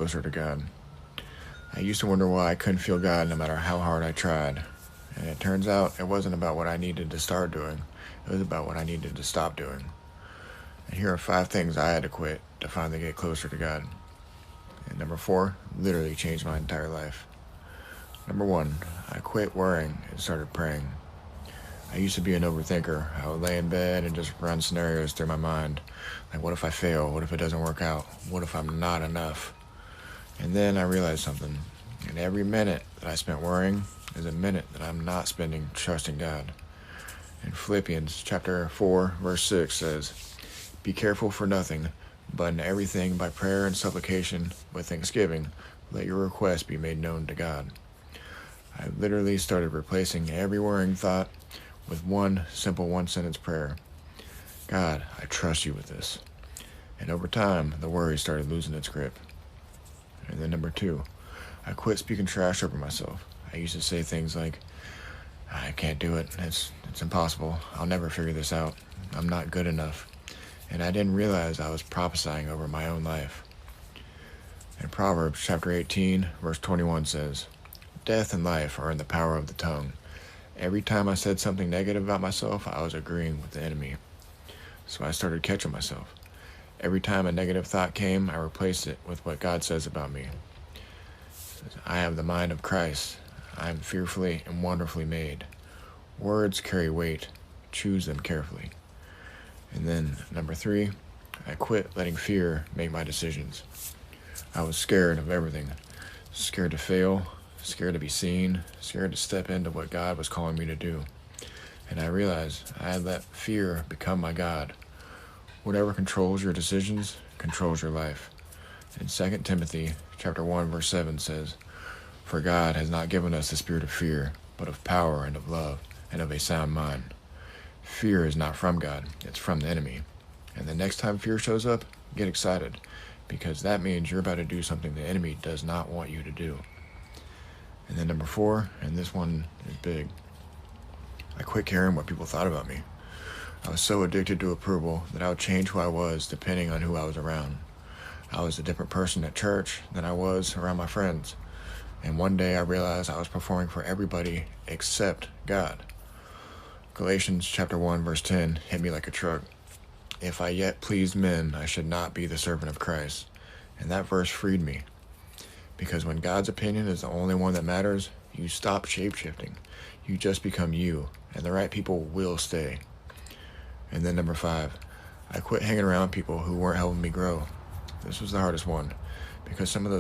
closer to God. I used to wonder why I couldn't feel God no matter how hard I tried. And it turns out it wasn't about what I needed to start doing, it was about what I needed to stop doing. And here are 5 things I had to quit to finally get closer to God. And number 4 literally changed my entire life. Number 1, I quit worrying and started praying. I used to be an overthinker. I would lay in bed and just run scenarios through my mind. Like, what if I fail? What if it doesn't work out? What if I'm not enough? And then I realized something. And every minute that I spent worrying is a minute that I'm not spending trusting God. In Philippians chapter 4, verse 6 says, "Be careful for nothing, but in everything by prayer and supplication with thanksgiving, let your requests be made known to God." I literally started replacing every worrying thought with one simple one-sentence prayer. God, I trust you with this. And over time, the worry started losing its grip. And then number 2, I quit speaking trash over myself. I used to say things like, I can't do it. It's impossible. I'll never figure this out. I'm not good enough. And I didn't realize I was prophesying over my own life. In Proverbs chapter 18, verse 21 says, "Death and life are in the power of the tongue." Every time I said something negative about myself, I was agreeing with the enemy. So I started catching myself. Every time a negative thought came, I replaced it with what God says about me. It says, I have the mind of Christ. I am fearfully and wonderfully made. Words carry weight. Choose them carefully. And then number 3, I quit letting fear make my decisions. I was scared of everything. Scared to fail, scared to be seen, scared to step into what God was calling me to do. And I realized I had let fear become my God. Whatever controls your decisions controls your life. In 2 Timothy chapter 1, verse 7 says, "For God has not given us the spirit of fear, but of power and of love and of a sound mind." Fear is not from God, it's from the enemy. And the next time fear shows up, get excited, because that means you're about to do something the enemy does not want you to do. And then number 4, and this one is big, I quit caring what people thought about me. I was so addicted to approval that I would change who I was depending on who I was around. I was a different person at church than I was around my friends. And one day I realized I was performing for everybody except God. Galatians chapter 1, verse 10 hit me like a truck. "If I yet pleased men, I should not be the servant of Christ." And that verse freed me. Because when God's opinion is the only one that matters, you stop shape-shifting. You just become you, and the right people will stay. And then number 5, I quit hanging around people who weren't helping me grow. This was the hardest one, because some of those